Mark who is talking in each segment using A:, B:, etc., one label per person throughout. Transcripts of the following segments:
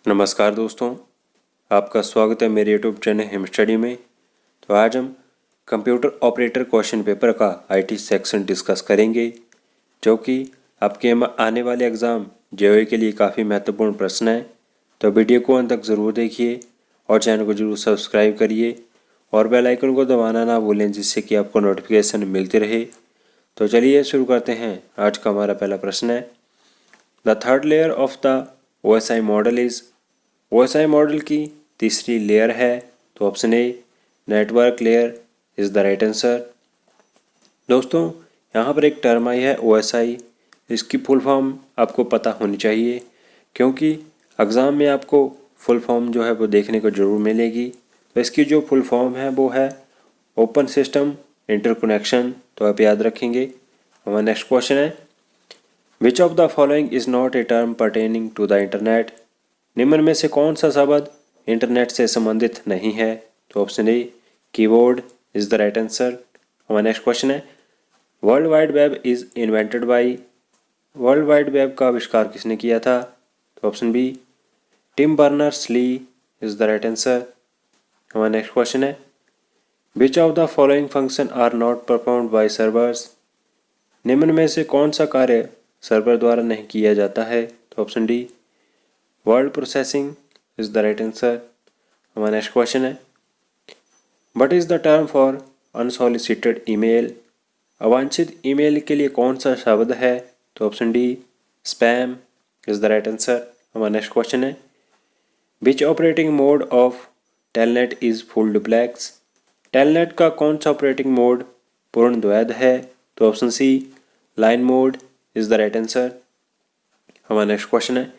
A: नमस्कार दोस्तों, आपका स्वागत है मेरे यूट्यूब चैनल हिम स्टडी में। तो आज हम कंप्यूटर ऑपरेटर क्वेश्चन पेपर का आईटी सेक्शन डिस्कस करेंगे, जो कि आपके आने वाले एग्ज़ाम जेईई के लिए काफ़ी महत्वपूर्ण प्रश्न है। तो वीडियो को अंत तक ज़रूर देखिए और चैनल को ज़रूर सब्सक्राइब करिए और बेल आइकन को दबाना ना भूलें, जिससे कि आपको नोटिफिकेशन मिलती रहे। तो चलिए शुरू करते हैं। आज का हमारा पहला प्रश्न है, the third layer of the OSI model is. OSI model की तीसरी लेयर है, तो option a network layer is the right answer. दोस्तों, यहाँ पर एक टर्म आई है OSI, इसकी फुल फॉर्म आपको पता होनी चाहिए, क्योंकि एग्ज़ाम में आपको फुल फॉर्म जो है वो देखने को ज़रूर मिलेगी। तो इसकी जो फुल फॉर्म है वो है ओपन सिस्टम इंटरकनेक्शन, तो आप याद रखेंगे। हमारा नेक्स्ट क्वेश्चन है, which of the following is not a term pertaining to the internet. निम्न में से कौन सा शब्द इंटरनेट से संबंधित नहीं है, तो option A keyboard is the right answer. हमारा नेक्स्ट क्वेश्चन है, world wide web is invented by. World wide web का आविष्कार किसने किया था, तो option B Tim Berners Lee is the right answer. हमारा नेक्स्ट क्वेश्चन है, which of the following function are not performed by servers. निम्न में से कौन सा कार्य सर्वर द्वारा नहीं किया जाता है, तो option D word processing is the right answer. हमारा नेक्स्ट क्वेश्चन है, what is the term for unsolicited email. अवांछित ईमेल के लिए कौन सा शब्द है, तो option D spam is the right answer. हमारा नेक्स्ट क्वेश्चन है, which operating mode of telnet is full duplex. Telnet का कौन सा ऑपरेटिंग मोड पूर्ण द्वैध है, तो option C line mode is the right answer. हमारा नेक्स्ट क्वेश्चन है,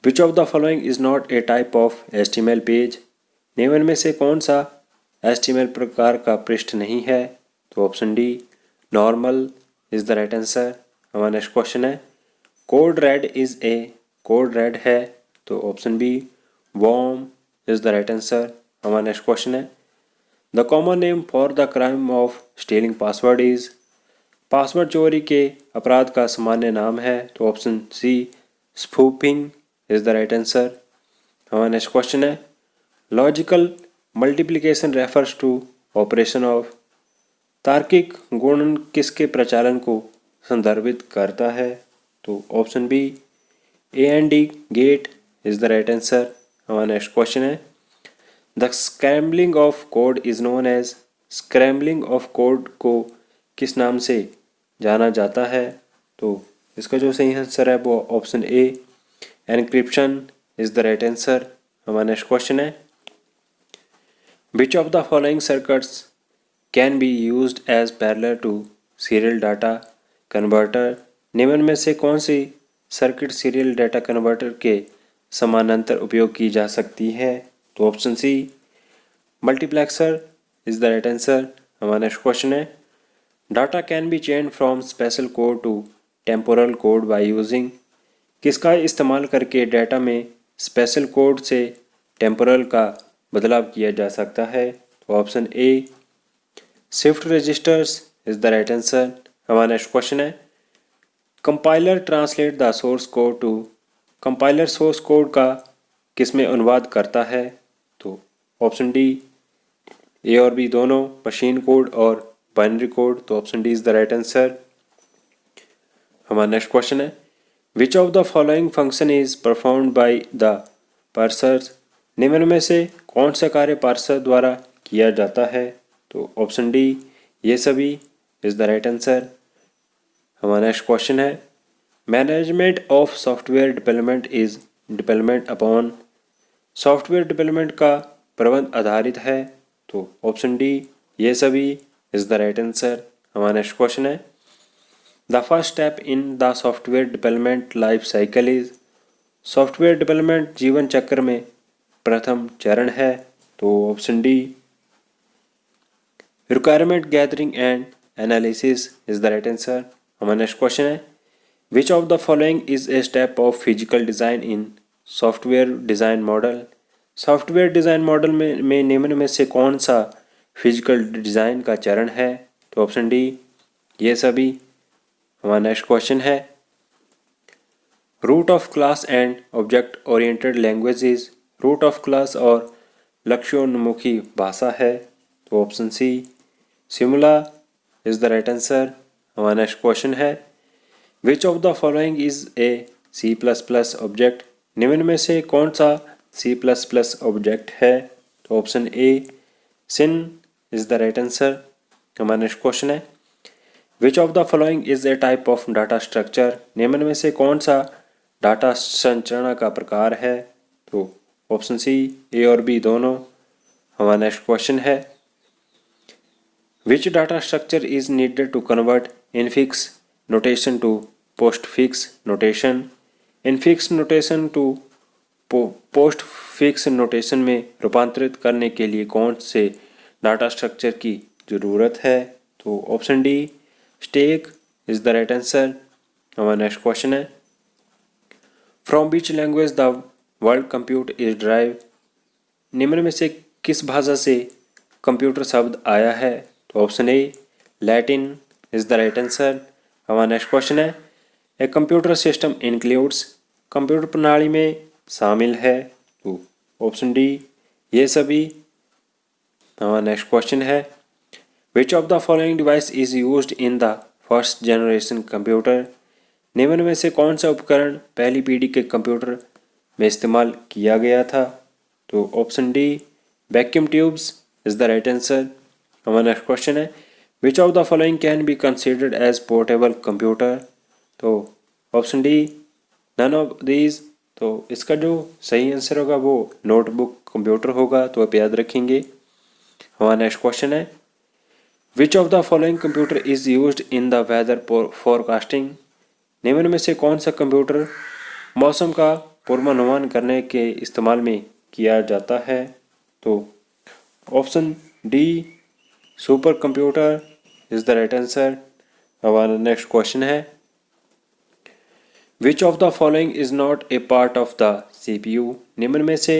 A: which of the following is not A type of HTML page. निम्न में से कौन सा HTML प्रकार का पृष्ठ नहीं है, तो option D normal is the right answer. हमारा नेक्स्ट क्वेश्चन है, code red is a. Code red है, तो option B worm is the right answer. हमारा नेक्स्ट क्वेश्चन है, the common name for the crime of stealing password is. Password चोरी के अपराध का सामान्य नाम है, तो option C spoofing is the right answer. हमारा नेक्स्ट क्वेश्चन है, logical multiplication refers to operation of. तार्किक गुणन किसके प्रचालन को संदर्भित करता है, तो option B AND gate is the right answer. हमारा नेक्स्ट क्वेश्चन है, the scrambling of code is known as. Scrambling of code को किस नाम से जाना जाता है, तो इसका जो सही आंसर है वो option A encryption is the right answer. हमारा नेक्स्ट क्वेश्चन है, which of the following circuits can be used as parallel to serial data converter. निम्न में से कौन सी सर्किट सीरियल डाटा कन्वर्टर के समानांतर उपयोग की जा सकती है, तो option C multiplexer is the right answer. हमारा नेक्स्ट क्वेश्चन है, data can be change from special code to temporal code by using. किसका इस्तेमाल करके डाटा में स्पेशल कोड से टेम्पोरल का बदलाव किया जा सकता है, तो option A shift registers is the right answer. हमारा नेक्स्ट क्वेश्चन है, compiler translate the source code to. Compiler source code का किसमें अनुवाद करता है, तो ऑप्शन डी ए और बी दोनों, मशीन कोड और बाइनरी कोड, तो option D is the right answer. हमारा नेक्स्ट क्वेश्चन है, which of the following function is performed by the parser. निम्न में से कौन सा कार्य पार्सर द्वारा किया जाता है, तो ऑप्शन डी ये सभी इज़ द राइट आंसर। हमारा नेक्स्ट क्वेश्चन है, management of software development is development upon. Software development का प्रबंध आधारित है, तो ऑप्शन डी ये सभी इज़ द राइट आंसर। हमारा नेक्स्ट क्वेश्चन है, the first step in the software development life cycle is. Software development जीवन चक्र में प्रथम चरण है, तो option D requirement gathering and analysis is the right answer. हमारा नेक्स्ट क्वेश्चन है, which of the following is a step of physical design in software design model. Software design model में निम्न में से कौन सा फिजिकल डिज़ाइन का चरण है, तो ऑप्शन डी ये सभी। हमारा नेक्स्ट क्वेश्चन है, root of class and object oriented language is, root of class और लक्ष्योन्मुखी भाषा है तो option C Simula is the right answer. हमारा नेक्स्ट क्वेश्चन है which of the following is a C plus plus object, निम्न में से कौन सा सी प्लस प्लस ऑब्जेक्ट है तो option A sin is the right answer. हमारा नेक्स्ट क्वेश्चन है which of the following is a type of data structure, निम्न में से कौन सा डाटा संरचना का प्रकार है तो ऑप्शन सी ए और बी दोनों। हमारा नेक्स्ट क्वेश्चन है which data structure is needed to convert infix notation to postfix notation, infix notation to postfix notation में रूपांतरित करने के लिए कौन से डाटा स्ट्रक्चर की ज़रूरत है तो option D stack is the right answer. हमारा नेक्स्ट क्वेश्चन है from which language the word compute is drive, निम्न में से किस भाषा से कंप्यूटर शब्द आया है तो option A Latin is the right answer. हमारा नेक्स्ट क्वेश्चन है a computer system includes, computer प्रणाली में शामिल है तो ऑप्शन डी ये सभी। हमारा नेक्स्ट क्वेश्चन है which of the following device is used in the first generation computer, निम्न में से कौन सा उपकरण पहली पीढ़ी के कंप्यूटर में इस्तेमाल किया गया था तो option D vacuum tubes is the right answer. हमारा नेक्स्ट क्वेश्चन है which of the following can be considered as portable computer तो option D none of these. तो इसका जो सही आंसर होगा वो नोटबुक कंप्यूटर होगा, तो आप याद रखेंगे। हमारा नेक्स्ट क्वेश्चन है which of the following computer is used in the weather forecasting, निम्न में से कौन सा कंप्यूटर मौसम का पूर्वानुमान करने के इस्तेमाल में किया जाता है तो option D super computer is the right answer. हमारा नेक्स्ट क्वेश्चन है which of the following is not a part of the CPU, निम्न में से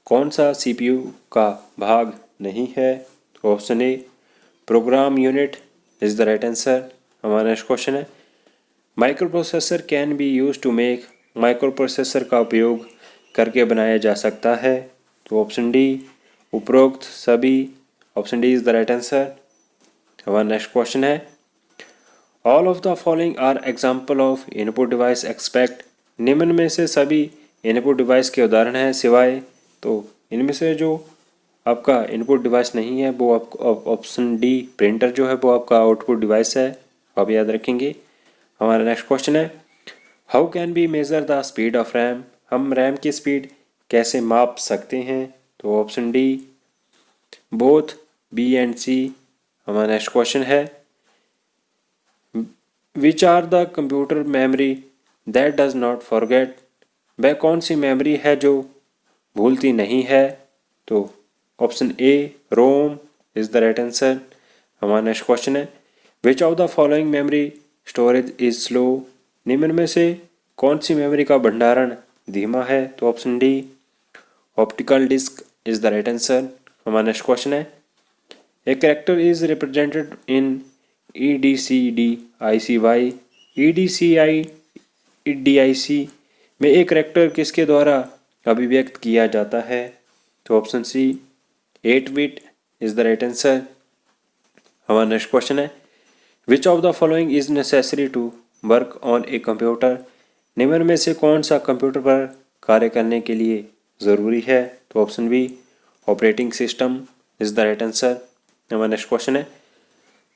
A: कौन सा सीपीयू का भाग नहीं है तो option A program unit is the right answer. हमारा नेक्स्ट क्वेश्चन है microprocessor can be use to make, microprocessor का उपयोग करके बनाया जा सकता है तो ऑप्शन डी उपरोक्त सभी, option D is the right answer. हमारा नेक्स्ट क्वेश्चन है all of the following are example of input device expect, निम्न में से सभी इनपुट डिवाइस के उदाहरण हैं सिवाय, तो इनमें से जो आपका इनपुट डिवाइस नहीं है वो आपको ऑप्शन डी प्रिंटर जो है वो आपका आउटपुट डिवाइस है, आप याद रखेंगे। हमारा नेक्स्ट क्वेश्चन है how can be measure the speed of RAM, हम रैम की स्पीड कैसे माप सकते हैं तो option D both B and C. हमारा नेक्स्ट क्वेश्चन है which are the computer memory that does not forget, वह कौन सी मेमोरी है जो भूलती नहीं है तो option A ROM is the right answer. हमारा नेक्स्ट क्वेश्चन है which of the following memory storage is slow, निम्न में से कौन सी मेमोरी का भंडारण धीमा है तो option D optical disk is the right answer. हमारा नेक्स्ट क्वेश्चन है a character is represented in EDCDICY, EDCIDIC में एक कैरेक्टर किसके द्वारा अभिव्यक्त किया जाता है तो option C 8 bit is the right answer. हमारा नेक्स्ट क्वेश्चन है which of the following is necessary to work on a computer, निम्न में से कौन सा कंप्यूटर पर कार्य करने के लिए ज़रूरी है तो option B operating system is the right answer. हमारा नेक्स्ट क्वेश्चन है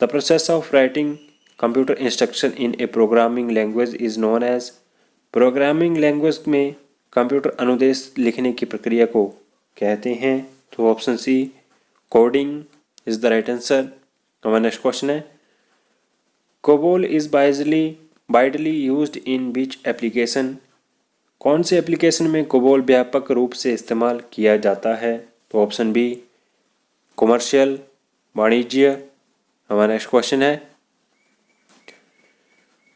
A: the process of writing computer instruction in a programming language is known as, programming language में कंप्यूटर अनुदेश लिखने की प्रक्रिया को कहते हैं तो option C coding is the right answer. हमारा नेक्स्ट क्वेश्चन है COBOL is widely used in which application, कौन से एप्लीकेशन में कोबोल व्यापक रूप से इस्तेमाल किया जाता है तो ऑप्शन बी कॉमर्शियल वाणिज्य। हमारा नेक्स्ट क्वेश्चन है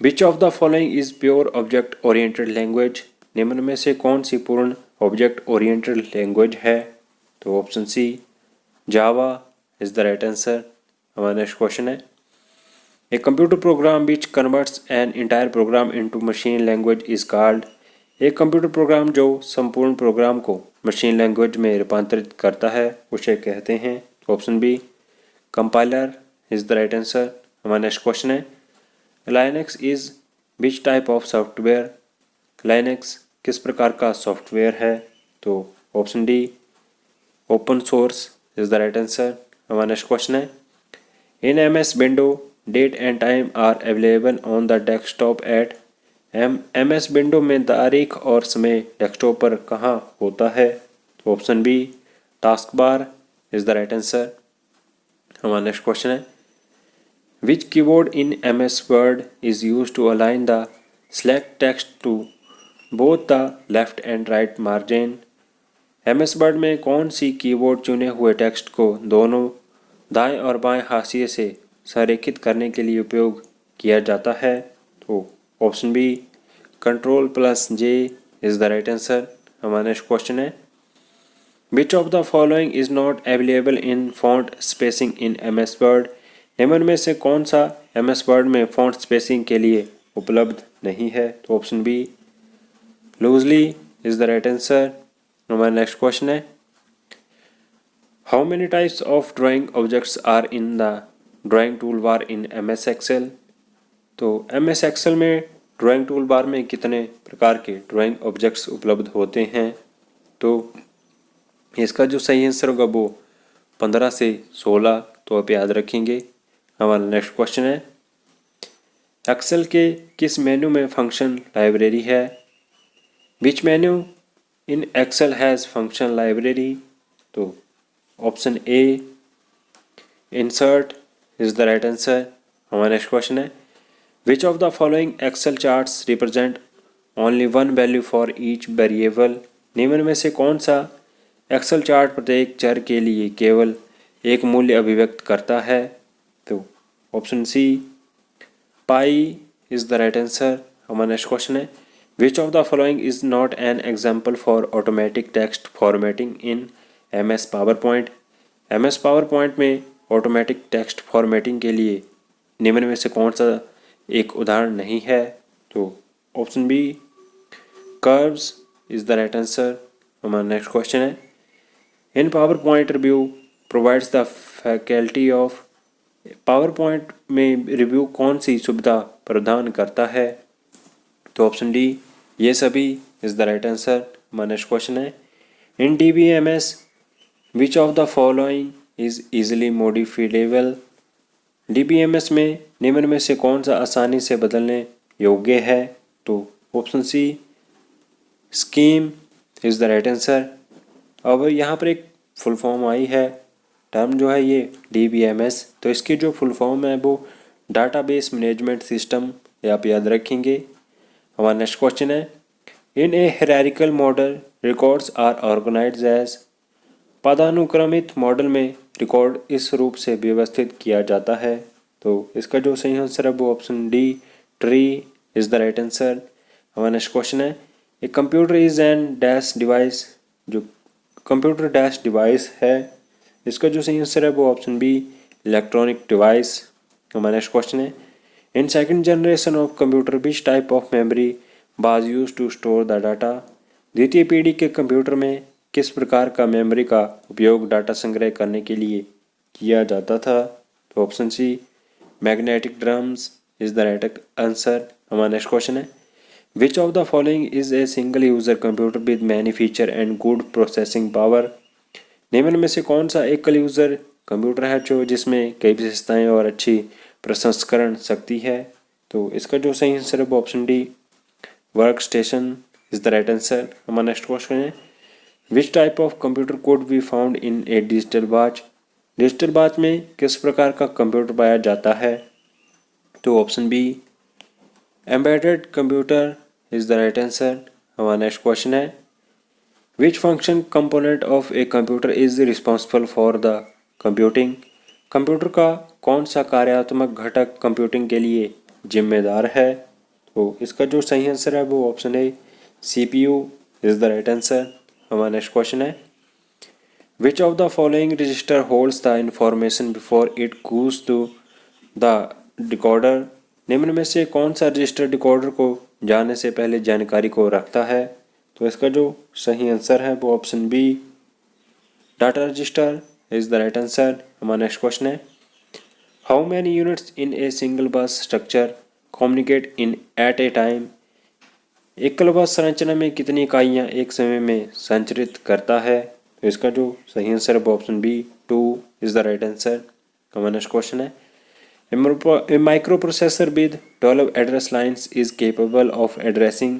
A: which of the following is pure object oriented language, निम्न में से कौन सी पूर्ण ऑब्जेक्ट ओरिएंटेड लैंग्वेज है तो option C Java is the right answer. हमारा नेक्स्ट क्वेश्चन है a computer program which converts an entire program into machine language is called, एक कंप्यूटर प्रोग्राम जो संपूर्ण प्रोग्राम को मशीन लैंग्वेज में रूपांतरित करता है उसे कहते हैं। Option B compiler is the right answer. हमारा नेक्स्ट क्वेश्चन है Linux is which type of software. Linux किस प्रकार का सॉफ्टवेयर है? तो option D open source is the right answer. हमारा नेक्स्ट क्वेश्चन है in MS window date and time are available on the desktop at. MS window में तारीख और समय डेस्कटॉप पर कहाँ होता है? तो option B taskbar is the right answer. हमारा नेक्स्ट क्वेश्चन है which keyboard in MS Word is use to align the select text to both the left and right margin. MS word में कौन सी keyboard चुने हुए text को दोनों दाएं और बाएं हाशिए से संरेखित करने के लिए उपयोग किया जाता है? तो option B Ctrl+J is the right answer. हमारा नेक्स्ट क्वेश्चन है which of the following is not available in font spacing in MS word. निम्न में से कौन सा MS वर्ड में फॉन्ट स्पेसिंग के लिए उपलब्ध नहीं है? तो option B loosely is the right answer. हमारा नेक्स्ट क्वेश्चन है how many types of drawing objects are in the drawing tool bar in MS Excel. तो MS एक्सेल में ड्राइंग टूल बार में कितने प्रकार के ड्राइंग ऑब्जेक्ट्स उपलब्ध होते हैं? तो इसका जो सही आंसर होगा वो 15 से 16, तो आप याद रखेंगे। हमारा नेक्स्ट क्वेश्चन है एक्सेल के किस मेन्यू में फंक्शन लाइब्रेरी है? Which menu in Excel has function library? तो option A insert is the right answer. हमारा नेक्स्ट क्वेश्चन है which of the following Excel charts represent only one value for each variable. निम्न में से कौन सा Excel chart प्रत्येक चर के लिए केवल एक मूल्य अभिव्यक्त करता है? तो option C pie is the right answer. हमारा नेक्स्ट क्वेश्चन है which of the following is not an example for automatic text formatting in MS PowerPoint. MS PowerPoint में ऑटोमेटिक टेक्स्ट फॉर्मेटिंग के लिए निम्न में से कौन सा एक उदाहरण नहीं है? तो option B curves is the right answer. हमारा नेक्स्ट क्वेश्चन है in PowerPoint review provides the faculty of. PowerPoint में रिव्यू कौन सी सुविधा प्रदान करता है? तो ऑप्शन डी ये सभी इज द राइट आंसर। हमारा नेक्स्ट क्वेश्चन है in DBMS which of the following is easily modifiable. DBMS में निम्न में से कौन सा आसानी से बदलने योग्य है? तो option C scheme is the right answer. अब यहाँ पर एक फुल फॉर्म आई है, टर्म जो है ये DBMS, तो इसकी जो फुल फॉर्म है वो डाटाबेस मैनेजमेंट सिस्टम, ये आप याद रखेंगे। हमारा नेक्स्ट क्वेश्चन है in a hierarchical model records are organised as. पदानुक्रमित मॉडल में रिकॉर्ड इस रूप से व्यवस्थित किया जाता है। तो इसका जो सही आंसर है वो option D tree is the right answer. हमारा नेक्स्ट क्वेश्चन है a computer is an dash device. जो कंप्यूटर डैश डिवाइस है, इसका जो सही आंसर है वो ऑप्शन बी इलेक्ट्रॉनिक डिवाइस। हमारा नेक्स्ट क्वेश्चन है in second generation of computer which type of memory was use to store the data. द्वितीय पीढ़ी के कंप्यूटर में किस प्रकार का मेमोरी का उपयोग डाटा संग्रह करने के लिए किया जाता था? तो option C magnetic drums is the right answer. हमारा नेक्स्ट क्वेश्चन है which of the following is a single user computer with many feature and good processing power. निम्न में से कौन सा एकल यूजर कंप्यूटर है जो जिसमें कई विशेषताएं और अच्छी प्रसंस्करण शक्ति है? तो इसका जो सही आंसर है वो option D workstation is the right answer. हमारा नेक्स्ट क्वेश्चन है which type of computer could be found in a digital watch. Digital watch में किस प्रकार का कंप्यूटर पाया जाता है? तो option B embedded computer is the right answer. हमारा नेक्स्ट क्वेश्चन है which function component of a computer is responsible for the computing. Computer का कौन सा कार्यात्मक घटक कंप्यूटिंग के लिए जिम्मेदार है? तो इसका जो सही आंसर है वो ऑप्शन है CPU is the right answer. हमारा नेक्स्ट क्वेश्चन है which of the following register holds the information before it goes to the decoder. निम्न में से कौन सा रजिस्टर डिकोडर को जाने से पहले जानकारी को रखता है? तो इसका जो सही आंसर है वो option B, data register is the right answer. हमारा नेक्स्ट क्वेश्चन है, how many units in a single bus structure communicate in at a time? एकल बस संरचना में कितनी इकाइयाँ एक समय में संचरित करता है? तो इसका जो सही आंसर है वो option B, 2 is the right answer. हमारा नेक्स्ट क्वेश्चन है, a microprocessor with 12 address lines is capable of addressing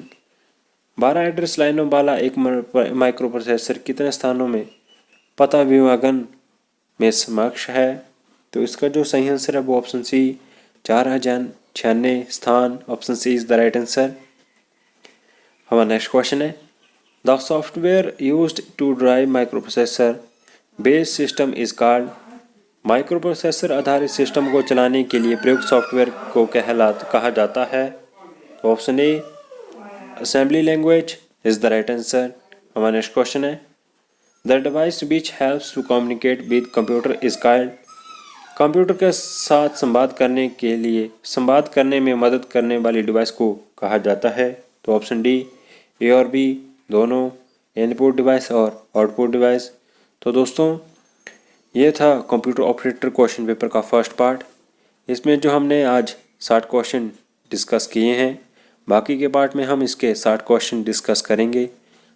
A: 12 address लाइनों वाला एक माइक्रो प्रोसेसर कितने स्थानों में पता विभाजन में सक्षम है? तो इसका जो सही आंसर है वो ऑप्शन सी, 4096 स्थान। Option C is the right answer. हमारा नेक्स्ट क्वेश्चन है, the software used to drive microprocessor based system is called? Microprocessor आधारित सिस्टम को चलाने के लिए प्रयुक्त सॉफ्टवेयर को कहा जाता है? तो option A, assembly language is the right answer. हमारा नेक्स्ट क्वेश्चन है, the device which helps to communicate with computer is called? Computer के साथ संवाद करने में मदद करने वाली डिवाइस को कहा जाता है? तो ऑप्शन डी, ए और बी दोनों, इनपुट डिवाइस और आउटपुट डिवाइस। तो दोस्तों ये था कंप्यूटर ऑपरेटर क्वेश्चन पेपर का फर्स्ट पार्ट। इसमें जो हमने आज 60 क्वेश्चन डिस्कस किए हैं, बाकी के पार्ट में हम इसके 60 क्वेश्चन डिस्कस करेंगे।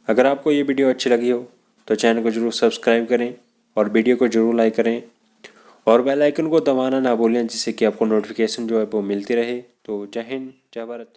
A: अगर आपको ये वीडियो अच्छी लगी हो तो चैनल को जरूर सब्सक्राइब करें और वीडियो को जरूर लाइक करें और बेल आइकन को दबाना ना भूलें, जिससे कि आपको नोटिफिकेशन जो है वो मिलती रहे। तो जय हिंद, जय भारत।